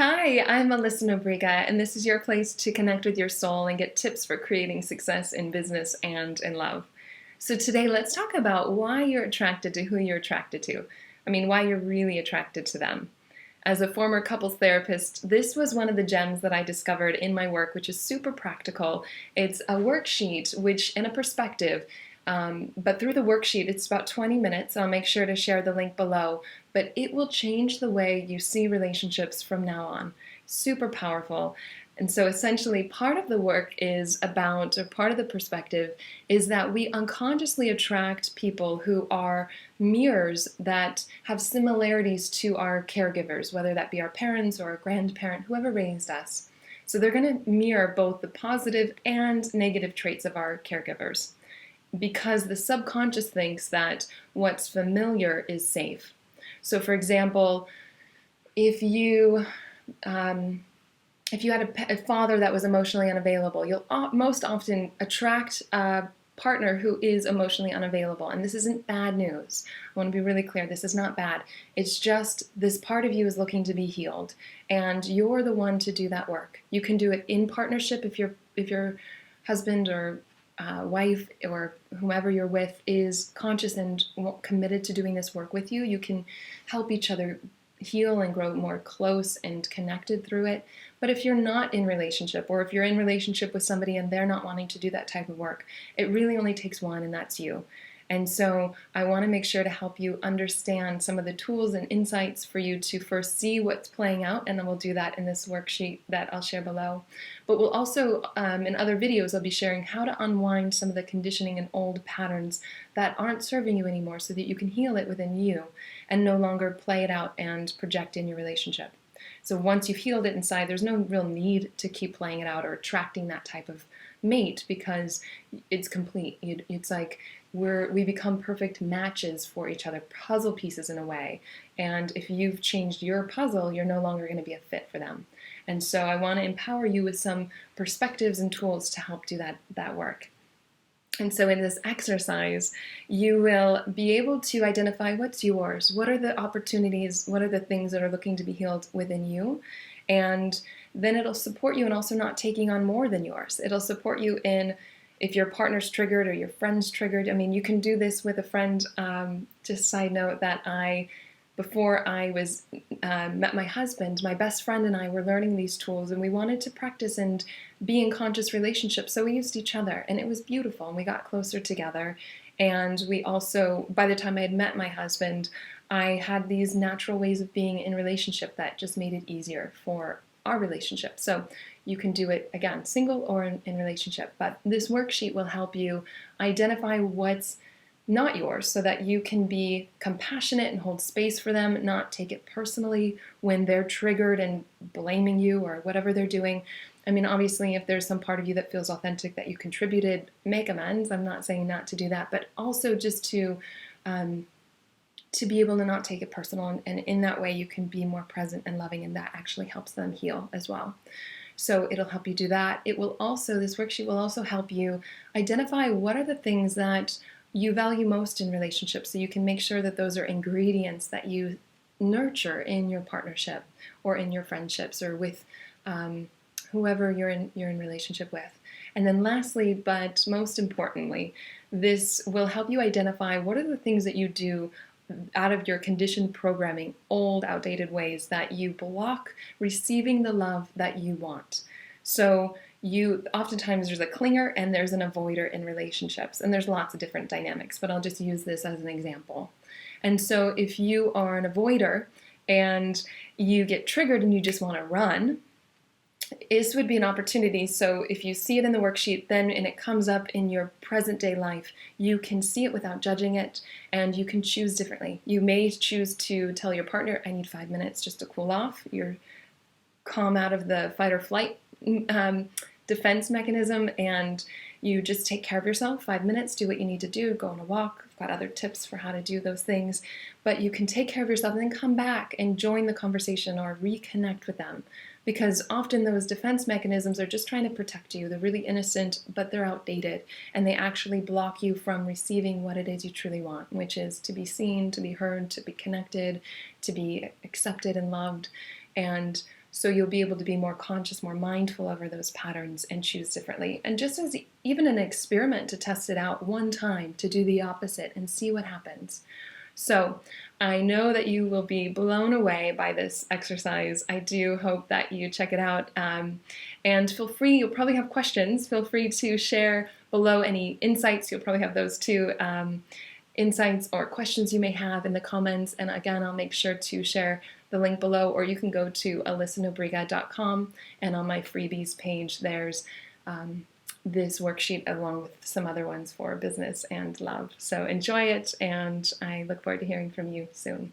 Hi, I'm Alyssa Nobriga, and this is your place to connect with your soul and get tips for creating success in business and in love. So, today let's talk about why you're attracted to who you're attracted to. Why you're really attracted to them. As a former couples therapist, this was one of the gems that I discovered in my work, which is super practical. It's a worksheet, which, in a perspective, but through the worksheet, it's about 20 minutes. I'll make sure to share the link below, but it will change the way you see relationships from now on. Super powerful. And so essentially part of the work is about, or part of the perspective is that we unconsciously attract people who are mirrors that have similarities to our caregivers, whether that be our parents or a grandparent, whoever raised us. So they're going to mirror both the positive and negative traits of our caregivers, because the subconscious thinks that what's familiar is safe. So, for example, if you had a father that was emotionally unavailable, you'll most often attract a partner who is emotionally unavailable. And this isn't bad news. I want to be really clear. This is not bad. It's just this part of you is looking to be healed, and you're the one to do that work. You can do it in partnership if your husband or wife or whomever you're with is conscious and committed to doing this work with you. You can help each other heal and grow more close and connected through it. But if you're not in relationship, or if you're in relationship with somebody and they're not wanting to do that type of work, it really only takes one, and that's you. And so I want to make sure to help you understand some of the tools and insights for you to first see what's playing out, and then we'll do that in this worksheet that I'll share below. But we'll also, in other videos, I'll be sharing how to unwind some of the conditioning and old patterns that aren't serving you anymore, so that you can heal it within you and no longer play it out and project in your relationship. So once you've healed it inside, there's no real need to keep playing it out or attracting that type of mate, because it's complete. It's like we become perfect matches for each other, puzzle pieces in a way. And if you've changed your puzzle, you're no longer going to be a fit for them. And so I want to empower you with some perspectives and tools to help do that work. And so in this exercise, you will be able to identify what's yours, what are the opportunities, what are the things that are looking to be healed within you, and then it'll support you in also not taking on more than yours. It'll support you in if your partner's triggered or your friend's triggered. You can do this with a friend. Just side note that before I met my husband, my best friend and I were learning these tools, and we wanted to practice and be in conscious relationships. So we used each other, and it was beautiful, and we got closer together. And we also, by the time I had met my husband, I had these natural ways of being in relationship that just made it easier for our relationship. So you can do it, again, single or in relationship. But this worksheet will help you identify what's not yours, so that you can be compassionate and hold space for them, not take it personally when they're triggered and blaming you or whatever they're doing. Obviously, if there's some part of you that feels authentic that you contributed, make amends. I'm not saying not to do that, but also just to be able to not take it personal, and in that way you can be more present and loving, and that actually helps them heal as well. So it'll help you do that. This worksheet will also help you identify what are the things that you value most in relationships, so you can make sure that those are ingredients that you nurture in your partnership or in your friendships or with whoever you're in relationship with. And then lastly, but most importantly, this will help you identify what are the things that you do out of your conditioned programming, old, outdated ways that you block receiving the love that you want. So oftentimes there's a clinger and there's an avoider in relationships, and there's lots of different dynamics, but I'll just use this as an example. And so if you are an avoider and you get triggered and you just want to run, this would be an opportunity. So if you see it in the worksheet, then and it comes up in your present day life, you can see it without judging it, and you can choose differently. You may choose to tell your partner, I need 5 minutes just to cool off. You're calm out of the fight or flight defense mechanism, and you just take care of yourself. 5 minutes, do what you need to do, go on a walk. I've got other tips for how to do those things, but you can take care of yourself and then come back and join the conversation or reconnect with them, because often those defense mechanisms are just trying to protect you. They're really innocent, but they're outdated, and they actually block you from receiving what it is you truly want, which is to be seen, to be heard, to be connected, to be accepted and loved. And So you'll be able to be more conscious, more mindful over those patterns and choose differently. And just as even an experiment to test it out one time, to do the opposite and see what happens. So I know that you will be blown away by this exercise. I do hope that you check it out. And feel free, you'll probably have questions. Feel free to share below any insights. You'll probably have those too. Insights or questions you may have in the comments. And again, I'll make sure to share the link below, or you can go to alyssanobriga.com, and on my freebies page there's this worksheet along with some other ones for business and love. So enjoy it, and I look forward to hearing from you soon.